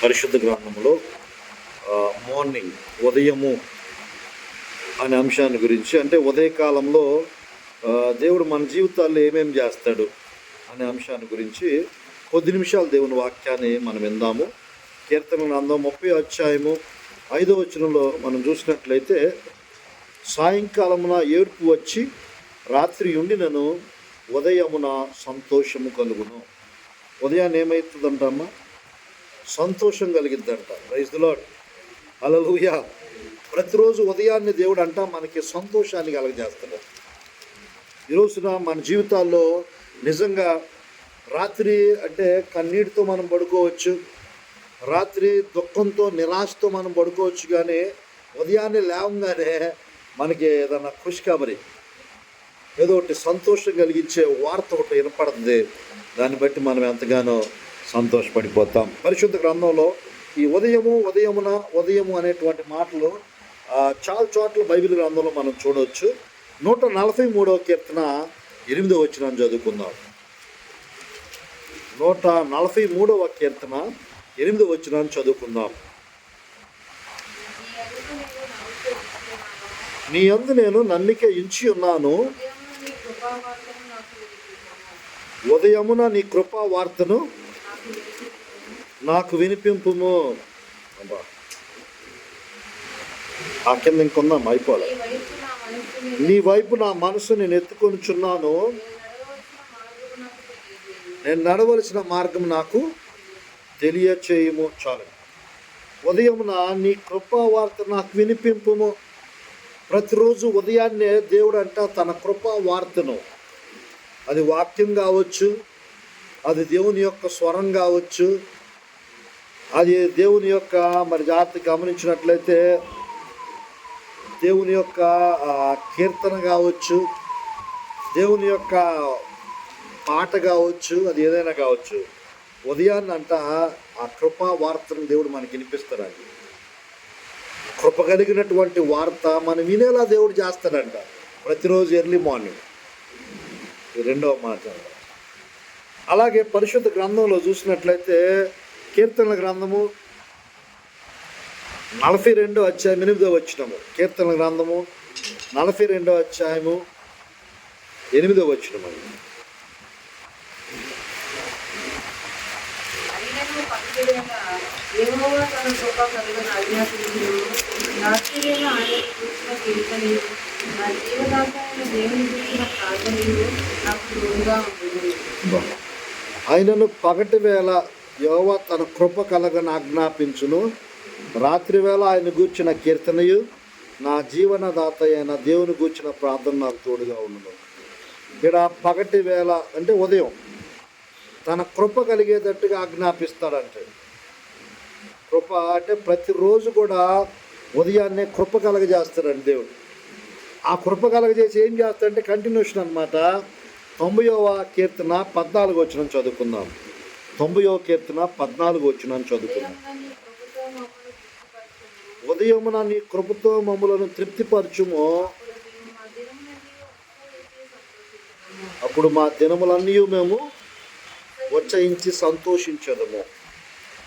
పరిశుద్ధ గ్రంథంలో మార్నింగ్, ఉదయము అనే అంశాన్ని గురించి, అంటే ఉదయకాలంలో దేవుడు మన జీవితాల్లో ఏమేమి చేస్తాడు అనే అంశాన్ని గురించి కొద్ది నిమిషాలు దేవుని వాక్యాన్ని మనం విందాము. కీర్తన గ్రంథం 30 అధ్యాయము 5వ వచనంలో మనం చూసినట్లయితే, సాయంకాలమున ఏడుపు వచ్చి రాత్రి ఉండినను ఉదయమున సంతోషము కలుగును. ఉదయాన్ని ఏమవుతుందంటమ్మా? సంతోషం కలిగిద్దంట. ప్రైజ్ ది లార్డ్, హల్లెలూయా. ప్రతిరోజు ఉదయాన్నే దేవుడు అంట మనకి సంతోషాన్ని కలగజేస్తాడు. ఈరోజున మన జీవితాల్లో నిజంగా రాత్రి అంటే కన్నీటితో మనం పడుకోవచ్చు, రాత్రి దుఃఖంతో నిరాశతో మనం పడుకోవచ్చు, కానీ ఉదయాన్నే లేవగానే మనకి ఏదైనా ఖుషిఖబరి, ఏదో ఒకటి సంతోషం కలిగించే వార్త ఒకటి వినపడుతుంది. దాన్ని బట్టి మనం ఎంతగానో సంతోషపడిపోతాం. పరిశుద్ధ గ్రంథంలో ఈ ఉదయము, ఉదయమున, ఉదయము అనేటువంటి మాటలు చాలా చోట్ల బైబిల్ గ్రంథంలో మనం చూడవచ్చు. 143వ కీర్తన 8వ వచనం చదువుకుందాం. 143వ కీర్తన 8వ వచనాన్ని చదువుకుందాం. నీ యందు నేను నమ్మిక ఉంచి ఉన్నాను, ఉదయమున నీ కృపా వార్తను నాకు వినిపింపుము. ఆ కింద ఇంకొందాం, అయిపోలే. నీ వైపు నా మనసు నేను ఎత్తుకొనిచున్నాను, నేను నడవలసిన మార్గం నాకు తెలియచేయము. చాలు. ఉదయమున నీ కృపా వార్త నాకు వినిపింపుము. ప్రతిరోజు ఉదయాన్నే దేవుడు అంట తన కృపా వార్తను, అది వాక్యం కావచ్చు, అది దేవుని యొక్క స్వరం కావచ్చు, అది దేవుని యొక్క మరి జాగ్రత్త గమనించినట్లయితే దేవుని యొక్క కీర్తన కావచ్చు, దేవుని యొక్క పాట కావచ్చు, అది ఏదైనా కావచ్చు. ఉదయాన్నే అంట ఆ కృపా వార్తను దేవుడు మనకి వినిపిస్తాడండి. కృప కలిగినటువంటి వార్త మనం వినేలా దేవుడు చేస్తాడంట ప్రతిరోజు ఎర్లీ మార్నింగ్. రెండవ మాట. అలాగే పరిశుద్ధ గ్రంథంలో చూసినట్లయితే కీర్తనల గ్రంథము 42వ అధ్యాయం 8వ వచనము. కీర్తనల గ్రంథము 42వ అధ్యాయము 8వ వచనము. ఆయనను పగటి వేళ యెహోవా తన కృప కలగని ఆజ్ఞాపించును, రాత్రి వేళ ఆయన గూర్చిన కీర్తనయు, నా జీవనదాత అయిన దేవుని గూర్చిన ప్రార్థన నాకు తోడుగా ఉండదు. ఇక్కడ పగటి వేళ అంటే ఉదయం తన కృప కలిగేటట్టుగా ఆజ్ఞాపిస్తాడంటే, కృప అంటే ప్రతిరోజు కూడా ఉదయాన్నే కృప కలగజేస్తాడండి దేవుడు. ఆ కృప కలగజేసి ఏం చేస్తాడంటే కంటిన్యూషన్ అనమాట. 90వ కీర్తన 14వ వచనం చదువుకుందాం. 90వ కీర్తన 14వ వచనం చదువుకుందాం. ఉదయమున నీ కృపతో మమ్ములను తృప్తిపరచుము, అప్పుడు మా దినములన్నీ మేము ఉచ్చరించి సంతోషించదము.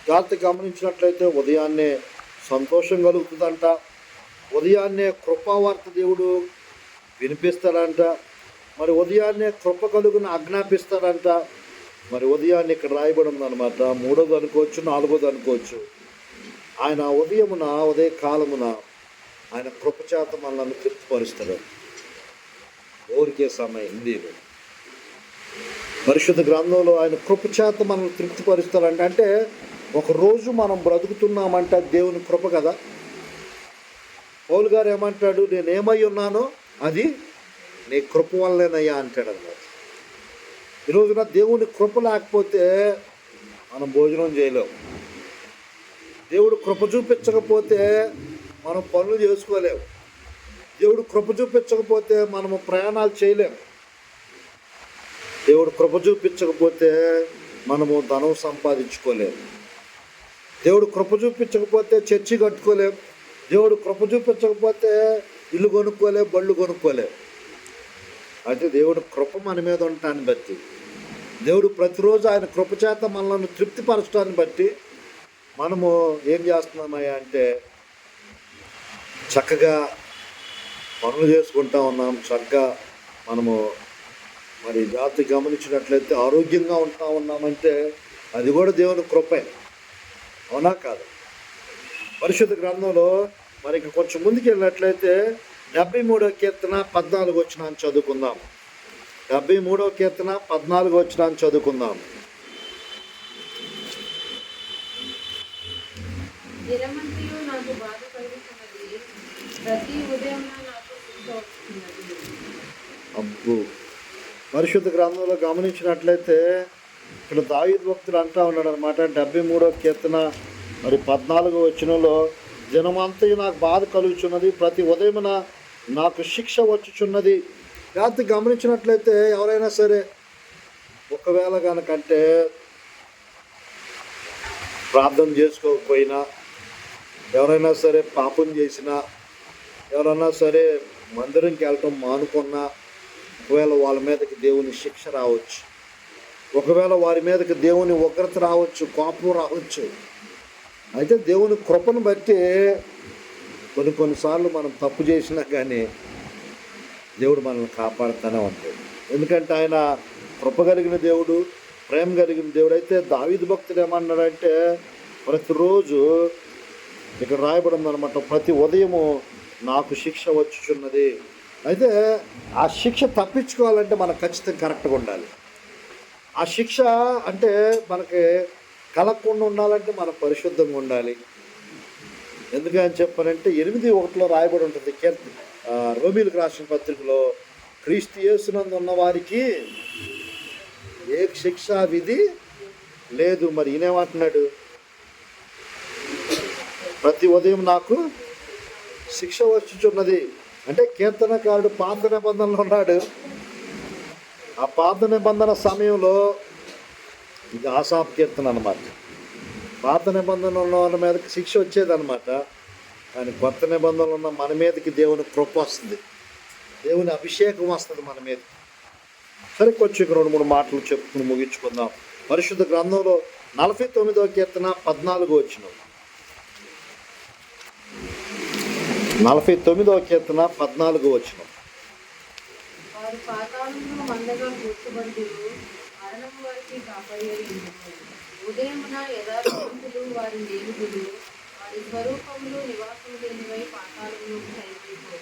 జాగ్రత్త గమనించినట్లయితే ఉదయాన్నే సంతోషం కలుగుతుందంట, ఉదయాన్నే కృపావార్త దేవుడు వినిపిస్తాడంట, మరి ఉదయాన్నే కృప కలుగును ఆజ్ఞాపిస్తాడంట. మరి ఉదయాన్నే ఇక్కడ రాయబడి ఉందన్నమాట. 3వది అనుకోవచ్చు, 4వది అనుకోవచ్చు. ఆయన ఉదయమున, ఉదయకాలమున ఆయన కృపచేత మనల్ని తృప్తిపరుస్తాడు. ఊరికే సమయం హిందీలో పరిశుద్ధ గ్రంథంలో ఆయన కృపచేత మనల్ని తృప్తిపరుస్తాడంట. అంటే ఒకరోజు మనం బ్రతుకుతున్నామంటే దేవుని కృప కదా. పౌలు గారు ఏమంటాడు? నేనేమై ఉన్నానో అది నీ కృప వల్లనేనయ్యా అంటాడు అన్నమాట. ఈరోజున దేవుని కృప లేకపోతే మనం భోజనం చేయలేము. దేవుడు కృప చూపించకపోతే మనం పనులు చేసుకోలేము. దేవుడు కృప చూపించకపోతే మనము ప్రయాణాలు చేయలేము. దేవుడు కృప చూపించకపోతే మనము ధనం సంపాదించుకోలేము. దేవుడు కృప చూపించకపోతే చర్చి కట్టుకోలేము. దేవుడు కృప చూపించకపోతే ఇల్లు కొనుక్కోలేము, బళ్ళు కొనుక్కోలేము. అయితే దేవుడు కృప మన మీద ఉండటాన్ని బట్టి, దేవుడు ప్రతిరోజు ఆయన కృపచేత మనల్ని తృప్తిపరచడాన్ని బట్టి మనము ఏం చేస్తున్నామయ్యా అంటే చక్కగా పనులు చేసుకుంటా ఉన్నాం, చక్కగా మనము మరి జాతి గమనించినట్లయితే ఆరోగ్యంగా ఉంటా ఉన్నామంటే అది కూడా దేవుని కృపే, అవునా కాదు? పరిశుద్ధ గ్రంథంలో మరి ఇంక కొంచెం ముందుకు వెళ్ళినట్లయితే 73వ కీర్తన 14 వచనాన్ని చదువుకుందాం. 73వ కీర్తన 14 వచనాన్ని చదువుకుందాం. దినమంతయు నాకు బాధ కలుగుతున్నది, ప్రతి ఉదయం నాకు శిక్ష వస్తున్నది. అబ్బు, పరిశుద్ధ గ్రంథంలో గమనించినట్లయితే ఇక్కడ దావీదు భక్తుడు అంటా ఉన్నాడు అనమాట. 73వ కీర్తన మరి 14వ వచనంలో దినమంతయు నాకు బాధ కలుగుచున్నది, ప్రతి ఉదయమున నాకు శిక్ష వచ్చుచున్నది. జాగ్రత్త గమనించినట్లయితే ఎవరైనా సరే ఒకవేళ కనుకంటే ప్రార్థన చేసుకోకపోయినా, ఎవరైనా సరే పాపం చేసినా, ఎవరైనా సరే మందిరంకి వెళ్ళటం మానుకున్నా, ఒకవేళ వాళ్ళ మీదకి దేవుని శిక్ష రావచ్చు, ఒకవేళ వారి మీదకి దేవుని ఉగ్రత రావచ్చు, కోపం రావచ్చు. అయితే దేవుని కృపను బట్టి కొన్నిసార్లు మనం తప్పు చేసినా కానీ దేవుడు మనల్ని కాపాడుతూనే ఉంటాడు. ఎందుకంటే ఆయన కృప కలిగిన దేవుడు, ప్రేమ కలిగిన దేవుడు. అయితే దావీదు భక్తుడు ఏమన్నాడంటే ప్రతిరోజు ఇక్కడ రాయబడింది అనమాట, ప్రతి ఉదయము నాకు శిక్ష వచ్చుచున్నది. అయితే ఆ శిక్ష తప్పించుకోవాలంటే మనకు ఖచ్చితంగా కరెక్ట్గా ఉండాలి. ఆ శిక్ష అంటే మనకి కలగకుండా ఉండాలంటే మనం పరిశుద్ధంగా ఉండాలి. ఎందుకని చెప్పానంటే 8:1 రాయబడి ఉంటుంది రోమీలకు రాసిన పత్రికలో, క్రీస్తు యేసునందు ఉన్న వారికి ఏ శిక్షా విధి లేదు. మరి ఈయనేమంటున్నాడు, ప్రతి ఉదయం నాకు శిక్ష వచ్చుచున్నది. అంటే కీర్తనకారుడు పాత నిబంధనలో ఉన్నాడు. ఆ పాత నిబంధన సమయంలో ఇది ఆసాపు కీర్తన అనమాట. పాత నిబంధనలో ఉన్న వాళ్ళ మీదకి శిక్ష వచ్చేదన్నమాట. కానీ కొత్త నిబంధనలు ఉన్న మన మీదకి దేవుని కృప వస్తుంది, దేవుని అభిషేకం వస్తుంది మన మీదకి. సరే, కొంచెం 2-3 మాటలు చెప్పుకుని ముగించుకుందాం. పరిశుద్ధ గ్రంథంలో 49వ కీర్తన 14 వచనం. 49వ కీర్తన 14 వచనం. వారు పాతాళంలో మందగా కూర్చోబడుదురు, మరణం వారికి కాపాడేయును. ఉదయమున యథార్థవంతులు వారి నేలుదురు, వారి స్వరూపములు నివాసం లేనివై పాతాళంలోకి అయిపోతారు.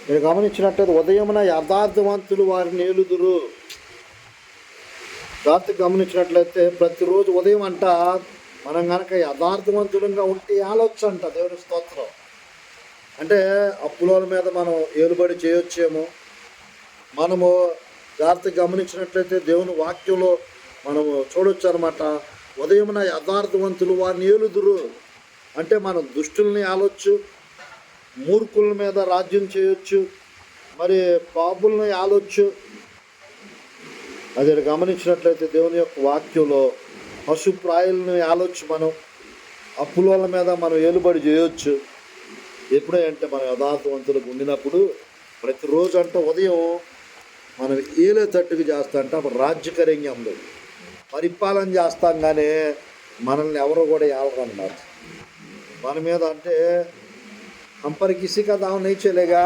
మీరు గమనించినట్లయితే ఉదయమున యథార్థవంతులు వారి నేలుదురు. జాగ్రత్త గమనించినట్లయితే ప్రతిరోజు ఉదయం అంట మనం కనుక యథార్థవంతులంగా ఉంటే ఆలోచన అంట. దేవుని స్తోత్రం. అంటే అప్పుల మీద మనం ఏలుబడి చేయొచ్చేమో. మనము జాగ్రత్త గమనించినట్లయితే దేవుని వాక్యంలో మనము చూడొచ్చు అనమాట. ఉదయమున యథార్థవంతులు వారిని ఏలుదురు అంటే మనం దుష్టుల్ని ఆలొచ్చు, మూర్ఖుల మీద రాజ్యం చేయొచ్చు, మరి పాపుల్ని ఆలొచ్చు. అది గమనించినట్లయితే దేవుని యొక్క వాక్యంలో పశుప్రాయుల్ని ఆలొచ్చు. మనం అప్పుల మీద మనం ఏలుబడి చేయొచ్చు. ఎప్పుడే అంటే మనం యథార్థవంతులకు ఉండినప్పుడు ప్రతిరోజు అంటే ఉదయం మనం ఏలేటట్టుకు చేస్తా అంటే అప్పుడు రాజ్యకరంగంలో పరిపాలన చేస్తాం. కానీ మనల్ని ఎవరు కూడా ఏలరన్నమాట. మన మీద అంటే हम पर किसी का दाव नहीं चलेगा,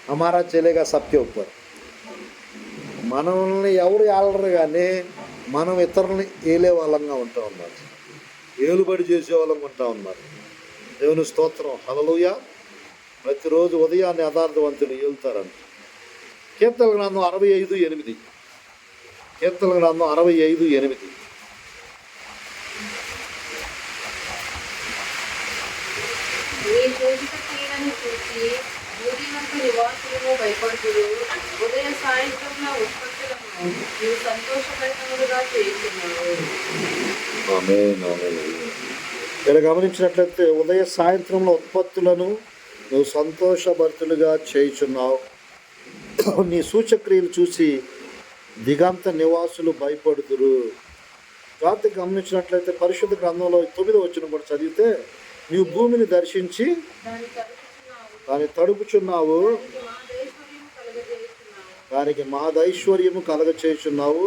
हमारा चलेगा सबके ऊपर. మనల్ని ఎవరు ఏలరు కానీ మనం ఇతరులని ఏలే వాళ్ళంగా ఉంటా ఉన్నారు, ఏలుబడి చేసే వాళ్ళంగా ఉంటా ఉన్నారు. దేవుని స్తోత్రం, హల్లెలూయా. ప్రతిరోజు ఉదయాన్ని యథార్థవంతులు ఏలుతారంట. కీర్తన గ్రంథం 65:8. కీర్తన గ్రంథం 65:8. నీ శోభిత క్రీడను చూసి భూమిమంత నివాసులను భయపడుతురు, ఉదయ సాయంత్రముల ఉత్పత్తులను నీవు సంతోషభరితములుగా చేయుచున్నావు. ఇక్కడ గమనించినట్లయితే ఉదయ సాయంత్రంలో ఉత్పత్తులను నువ్వు సంతోషభరితులుగా చేయుచున్నావు. నీ సూచక్రియలు చూసి దిగంత నివాసులు భయపడుదురు. జాగ్రత్త గమనించినట్లయితే పరిశుద్ధ గ్రంథంలో 9వ వచనం కూడా చదివితే, నీవు భూమిని దర్శించి దాన్ని తడుపుచున్నావు, దానికి మహదైశ్వర్యము కలగచేయుచున్నావు.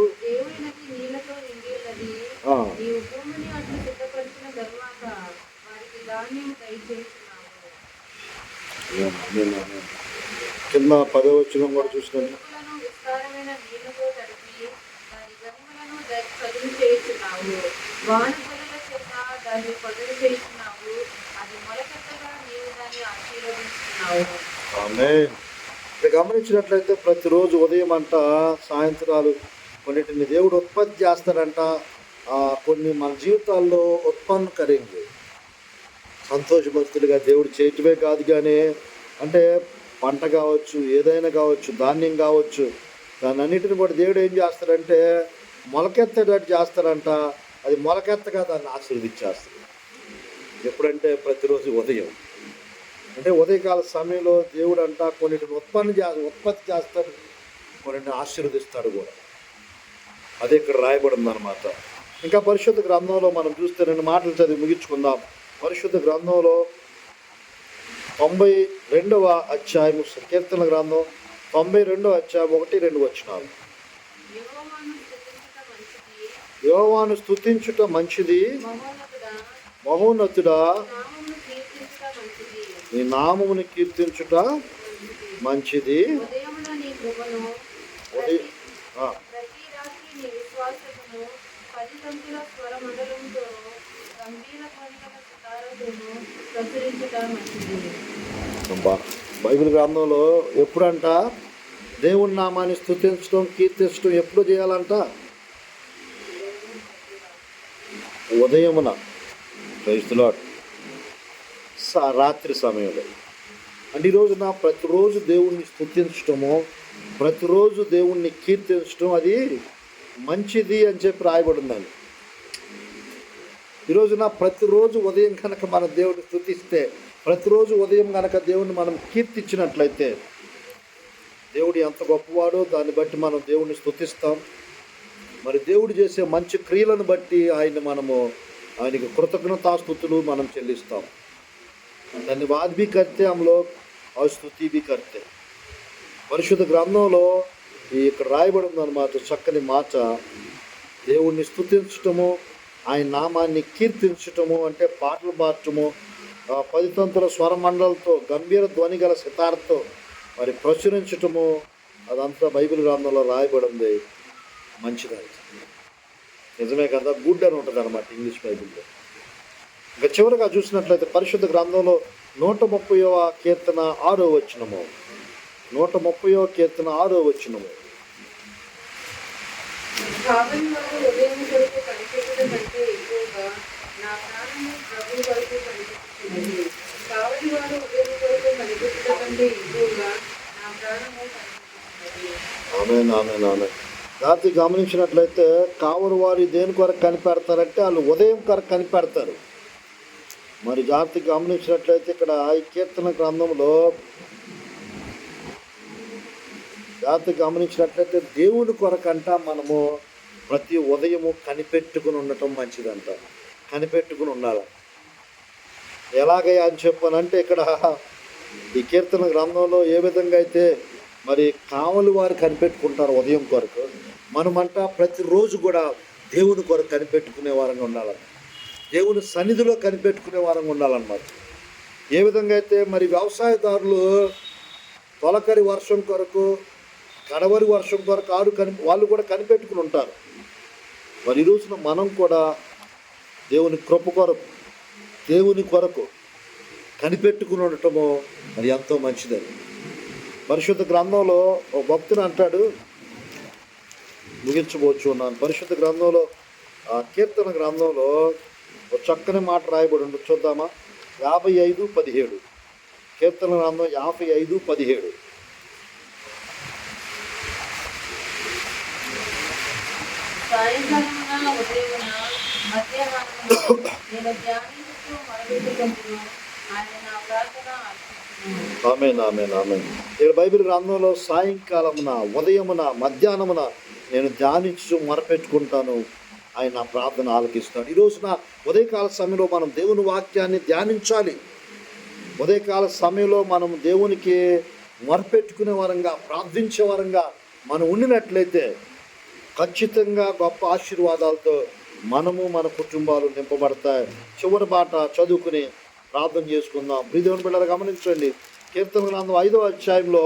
ధాన్యం దయచేస్తున్నావు. కింద 10వ వచనం కూడా చూసినట్టు ఇనుములను విస్తారమైన నీళ్లతో తడిపి దాని గనిమలను చదును చేస్తున్నావు. వానజలుల చేత దాన్ని పదును చేస్తున్నావు. అది మొలకెత్తగా నీవు దాన్ని ఆశీర్వదిస్తున్నావు. ఆమేన్. ఇక్కడ గమనించినట్లయితే ప్రతిరోజు ఉదయం అంట సాయంత్రాలు కొన్నిటిని దేవుడు ఉత్పత్తి చేస్తాడంట. కొన్ని మన జీవితాల్లో ఉత్పన్నకరంగా సంతోషభక్తులుగా దేవుడు చేయటమే కాదు, కానీ అంటే పంట కావచ్చు, ఏదైనా కావచ్చు, ధాన్యం కావచ్చు, దాని అన్నిటిని కూడా దేవుడు ఏం చేస్తాడంటే మొలకెత్తేటట్టు చేస్తాడంట. అది మొలకెత్తగా దాన్ని ఆశీర్వదించేస్తాడు. ఎప్పుడంటే ప్రతిరోజు ఉదయం, అంటే ఉదయకాల సమయంలో దేవుడు అంట కొన్నిటిని ఉత్పత్తి చేస్తాడు, కొన్నిటిని ఆశీర్వదిస్తాడు కూడా. అది ఇక్కడ రాయబడింది అనమాట. ఇంకా పరిశుద్ధ గ్రంథంలో మనం చూస్తే 2 మాటలు చదివి ముగించుకుందాం. పరిశుద్ధ గ్రంథంలో 92వ అధ్యాయము, కీర్తన గ్రంథం 92వ అధ్యాయం 1-2 వచనాలు. యెహోవాను స్తుతించుట మంచిది, మహోన్నతుడా నీ నామమును కీర్తించుట మంచిది. బైబిల్ గ్రంథంలో ఎప్పుడంట దేవుని నామాన్ని స్తుతించడం, కీర్తించడం ఎప్పుడు చేయాలంట? ఉదయమున, ప్రైజ్ ది లార్డ్, రాత్రి సమయంలో. అంటే ఈరోజున ప్రతిరోజు దేవుణ్ణి స్తుతించడము, ప్రతిరోజు దేవుణ్ణి కీర్తించడం అది మంచిది అని చెప్పి రాయబడిందని. ఈరోజున ప్రతిరోజు ఉదయం కనుక మన దేవుడిని స్తుతిస్తే, ప్రతిరోజు ఉదయం కనుక దేవుణ్ణి మనం కీర్తించినట్లయితే దేవుడు ఎంత గొప్పవాడో దాన్ని బట్టి మనం దేవుణ్ణి స్తుతిస్తాం. మరి దేవుడు చేసే మంచి క్రియలను బట్టి ఆయనకి కృతజ్ఞతాస్తుతులు మనం చెల్లిస్తాం. धन्यवाद भी करते हम लोग और स्तुति भी करते. పరిశుద్ధ గ్రంథంలో ఇక్కడ రాయబడింది అన్నమాట చక్కని మాట. దేవుణ్ణి స్తుతించటము, ఆయన నామాన్ని కీర్తించటము అంటే పాటలు పాడటము, 10 తంతుల స్వరమండలతో గంభీర ధ్వని గల సితార్తో మరి ప్రచురించటము, అదంతా బైబిల్ గ్రంథంలో రాయబడింది. మంచిది, నిజమే కదా, గుడ్ అని ఉంటుంది అనమాట ఇంగ్లీష్ బైబిల్లో. ఇంకా చివరిగా చూసినట్లయితే పరిశుద్ధ గ్రంథంలో 130వ కీర్తన 6వ వచనము, 130వ కీర్తన 6వ వచనము. ఆమేన్, ఆమేన్, ఆమేన్. రాత్రి గమనించినట్లయితే కావలి వారు దేని కొరకు కనిపెడతారంటే వాళ్ళు ఉదయం కొరకు కనిపెడతారు. మరి జాగ్రత్త గమనించినట్లయితే ఇక్కడ ఈ కీర్తన గ్రంథంలో జాగ్రత్త గమనించినట్లయితే దేవుని కొరకంట మనము ప్రతి ఉదయము కనిపెట్టుకుని ఉండటం మంచిదంట. కనిపెట్టుకుని ఉండాలి. ఎలాగయ్యా అని చెప్పానంటే ఇక్కడ ఈ కీర్తన గ్రంథంలో ఏ విధంగా అయితే మరి కావలి వారు కనిపెట్టుకుంటారు ఉదయం కొరకు, మనమంట ప్రతిరోజు కూడా దేవుని కొరకు కనిపెట్టుకునే వారంగా ఉండాలి. దేవుని సన్నిధిలో కనిపెట్టుకునే వారంగా ఉండాలన్నమాట. ఏ విధంగా అయితే మరి వ్యవసాయదారులు తొలకరి వర్షం కొరకు, కడవరి వర్షం కొరకు వాళ్ళు కూడా కనిపెట్టుకుని ఉంటారు. మరి ఈ రోజున మనం కూడా దేవుని కృప కొరకు, దేవుని కొరకు కనిపెట్టుకుని ఉండటము మరి ఎంతో మంచిదని. పరిశుద్ధ గ్రంథంలో ఒక భక్తుడు అంటాడు, ముగించబోచ్చు ఉన్నాను. పరిశుద్ధ గ్రంథంలో కీర్తన గ్రంథంలో ఒక చక్కని మాట రాయబడి ఉండు, చూద్దామా? 55:17 కీర్తన గ్రంథం 55:17. ఆమేన్, ఆమేన్, ఆమేన్. ఇక్కడ బైబిల్ గ్రంథంలో సాయంకాలమున, ఉదయమున, మధ్యాహ్నమున నేను ధ్యానించు మొరపెట్టుకుంటాను, ఆయన నా ప్రార్థన ఆలకిస్తాడు. ఈ రోజున ఉదయకాల సమయంలో మనం దేవుని వాక్యాన్ని ధ్యానించాలి. ఉదయకాల సమయంలో మనం దేవునికి మొరపెట్టుకునే వారంగా, ప్రార్థించే వారంగా మనం ఉండినట్లయితే ఖచ్చితంగా గొప్ప ఆశీర్వాదాలతో మనము మన కుటుంబాలు నింపబడతాయి. చివరి మాట చదువుకుని ప్రార్థన చేసుకుందాం. ప్రియదేవుని బిడ్డలారా గమనించండి, కీర్తన గ్రంథం 5వ అధ్యాయంలో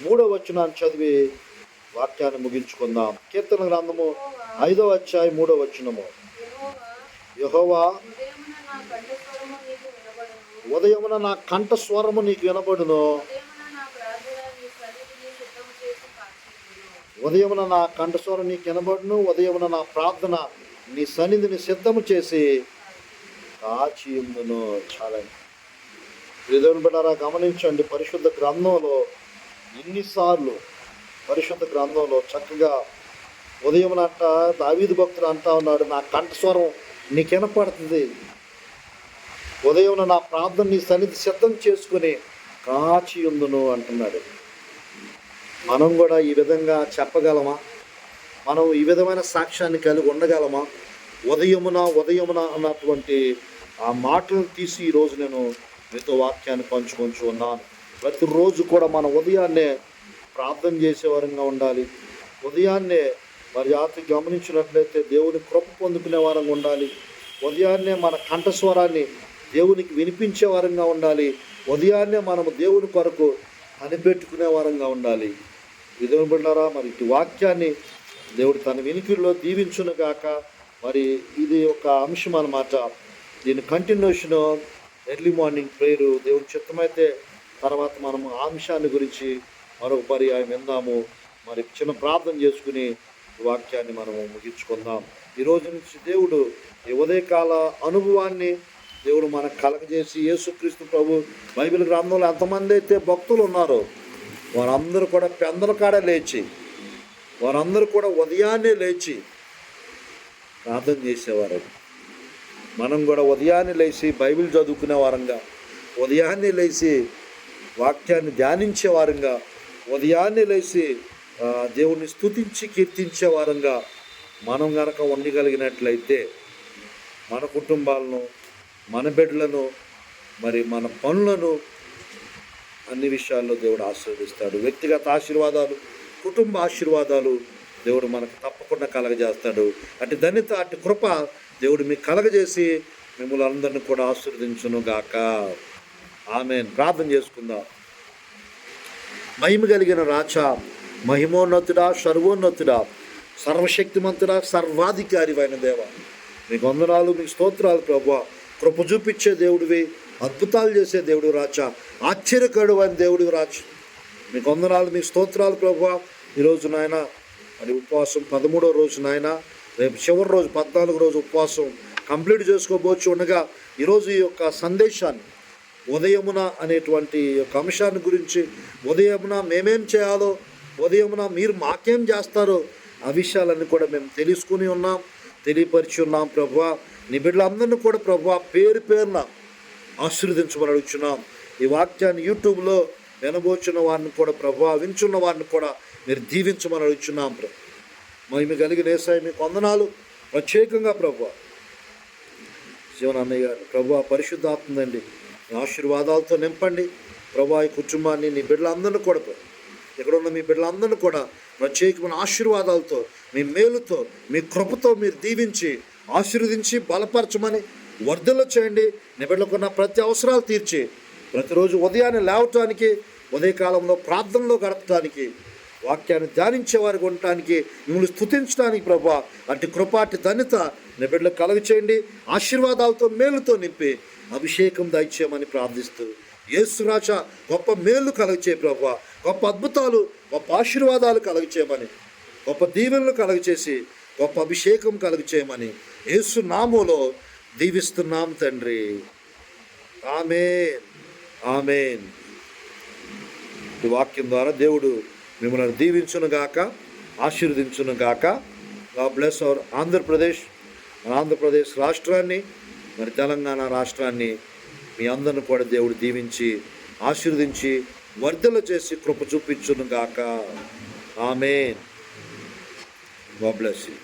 3వ వచనాన్ని చదివి వాక్యాన్ని ముగించుకుందాం. కీర్తన గ్రంథము 5వ అధ్యాయం 3వ వచనము. యెహోవా ఉదయమున నా కంఠస్వరము నీకు వినబడును. ఉదయమున నా కంఠస్వరం నీకు వినబడును. ఉదయమున నా ప్రార్థన నీ సన్నిధిని సిద్ధము చేసి కాచి ఉందును. చాలా దేవుని బిడ్డలారా గమనించండి, పరిశుద్ధ గ్రంథంలో ఎన్నిసార్లు పరిశుద్ధ గ్రంథంలో చక్కగా ఉదయమునంట దావీదు భక్తుడు అంటా ఉన్నాడు, నా కంఠస్వరం నీకు వినపడుతుంది. ఉదయం నా ప్రార్థన నీ సన్నిధి సిద్ధం చేసుకుని కాచి ఉందును అంటున్నాడు. మనం కూడా ఈ విధంగా చెప్పగలమా? మనం ఈ విధమైన సాక్ష్యాన్ని కలిగి ఉండగలమా? ఉదయమున అన్నటువంటి ఆ మాటలను తీసి ఈరోజు నేను మీతో వాక్యాన్ని పంచుకొంచు ఉన్నాను. ప్రతిరోజు కూడా మన ఉదయాన్నే ప్రార్థన చేసేవారంగా ఉండాలి. ఉదయాన్నే మరి జాతి గమనించినట్లయితే దేవుని కృప పొందుకునే వారంగా ఉండాలి. ఉదయాన్నే మన కంఠస్వరాన్ని దేవునికి వినిపించే వారంగా ఉండాలి. ఉదయాన్నే మనము దేవుని కొరకు కనిపెట్టుకునే వారంగా ఉండాలి. దేవుని బిడ్డలారా, మరి ఇటు వాక్యాన్ని దేవుడు తన వినికిడిలో దీవించును గాక. మరి ఇది ఒక అంశం అన్నమాట. దీని కంటిన్యూషన్ ఎర్లీ మార్నింగ్ ప్రేయరు. దేవుని చిత్తమైతే తర్వాత మనము ఆ అంశాన్ని గురించి మరొక పర్యాయం విందాము. మరి చిన్న ప్రార్థన చేసుకుని వాక్యాన్ని మనము ముగించుకుందాం. ఈరోజు నుంచి దేవుడు ఈ ఉదయకాల అనుభవాన్ని దేవుడు మనకు కలగజేసి, యేసుక్రీస్తు ప్రభు బైబిల్ గ్రంథంలో ఎంతమంది అయితే భక్తులు ఉన్నారో వారందరూ కూడా పెందల కాడ లేచి, వారందరూ కూడా ఉదయాన్నే లేచి ప్రార్థన చేసేవారు. మనం కూడా ఉదయాన్నే లేచి బైబిల్ చదువుకునే వారంగా, ఉదయాన్నే లేచి వాక్యాన్ని ధ్యానించే వారంగా, ఉదయాన్నే లేచి దేవుణ్ణి స్తుతించి కీర్తించే వారంగా మనం గనక ఉండగలిగినట్లయితే మన కుటుంబాలను, మన బిడ్డలను, మరి మన పనులను అన్ని విషయాల్లో దేవుడు ఆశీర్వదిస్తాడు. వ్యక్తిగత ఆశీర్వాదాలు, కుటుంబ ఆశీర్వాదాలు దేవుడు మనకు తప్పకుండా కలగజేస్తాడు. అటు ధన్యత, అటు కృప దేవుడు మీకు కలగజేసి మిమ్మల్ని అందరినీ కూడా ఆశీర్వదించును గాక. ఆమేన్. ప్రార్థన చేసుకుందాం. మహిమ కలిగిన రాజా, మహిమోన్నతుడా, సర్వోన్నతుడా, సర్వశక్తిమంతుడా, సర్వాధికారివైన దేవ, మీకు వందనాలు, మీకు స్తోత్రాలు ప్రభువా. కృప చూపించే దేవుడివి, అద్భుతాలు చేసే దేవుడు రాజా, ఆశ్చర్యకరుడు అయిన దేవుడు రాజు, మీకు వందనాలు, మీకు స్తోత్రాలు ప్రభువా. ఈరోజు నాయన మరి ఉపవాసం 13వ రోజు నాయన, రేపు చివరి రోజు 14వ రోజు ఉపవాసం కంప్లీట్ చేసుకోబోచ్చు ఉండగా ఈరోజు ఈ యొక్క సందేశాన్ని ఉదయమున అనేటువంటి యొక్క అంశాన్ని గురించి, ఉదయమున మేమేం చేయాలో, ఉదయమున మీరు మాకేం చేస్తారో ఆ విషయాలన్నీ కూడా మేము తెలుసుకుని ఉన్నాం, తెలియపరిచి ఉన్నాం ప్రభువా. నీ బిడ్డలందరినీ కూడా ప్రభువా పేరు పేరున ఆశీర్వదించమని అడుగుచున్నాం. ఈ వాక్యాన్ని యూట్యూబ్లో వినబోచున్న వారిని కూడా ప్రభువా, వించున్న వారిని కూడా మీరు దీవించమని అడుగుచున్నాం. మహిమ కలిగిన యేసయ్య మీకు వందనాలు. ప్రత్యేకంగా ప్రభువా జీవనన్నయ్య గారు ప్రభువా, పరిశుద్ధాత్మండి ఆశీర్వాదాలతో నింపండి ప్రభువా. ఈ కుటుంబాన్ని, నీ బిడ్డలందరినీ కూడా, ఇక్కడ ఉన్న మీ బిడ్డలందరినీ కూడా ప్రత్యేకమైన ఆశీర్వాదాలతో, మీ మేలుతో, మీ కృపతో మీరు దీవించి ఆశీర్వదించి బలపరచమని వర్ధలు చేయండి. నీ బిడ్డలకున్న ప్రతి అవసరాలు తీర్చి, ప్రతిరోజు ఉదయాన్నే లేవటానికి, ఉదయకాలంలో ప్రార్థనలో గడపటానికి, వాక్యాన్ని ధ్యానించేవారికి ఉండటానికి, మిమ్మల్ని స్తుతించడానికి ప్రభువా అటు కృప, అటు ధన్యత నీ బిడ్డలకు కలుగచేయండి. ఆశీర్వాదాలతో, మేలుతో నింపి అభిషేకం దయచేయమని ప్రార్థిస్తూ, యేసు రాజా గొప్ప మేలు కలుగచే ప్రభువా, గొప్ప అద్భుతాలు, గొప్ప ఆశీర్వాదాలు కలుగచేయమని, గొప్ప దీవెనలు కలుగచేసి, గొప్ప అభిషేకం కలుగచేయమని యేసు నామములో దీవిస్తున్నాం తండ్రి. ఆమేన్, ఆమేన్. ఈ వాక్యం ద్వారా దేవుడు మిమ్మల్ని దీవించును గాక, ఆశీర్వదించును గాక. గాడ్ బ్లెస్ అవర్ ఆంధ్రప్రదేశ్, మన ఆంధ్రప్రదేశ్ రాష్ట్రాన్ని, మరి తెలంగాణ రాష్ట్రాన్ని మీ అందరిని కూడా దేవుడు దీవించి ఆశీర్వదించి వర్ధలు చేసి కృప చూపించును గాక. ఆమేన్. God bless you.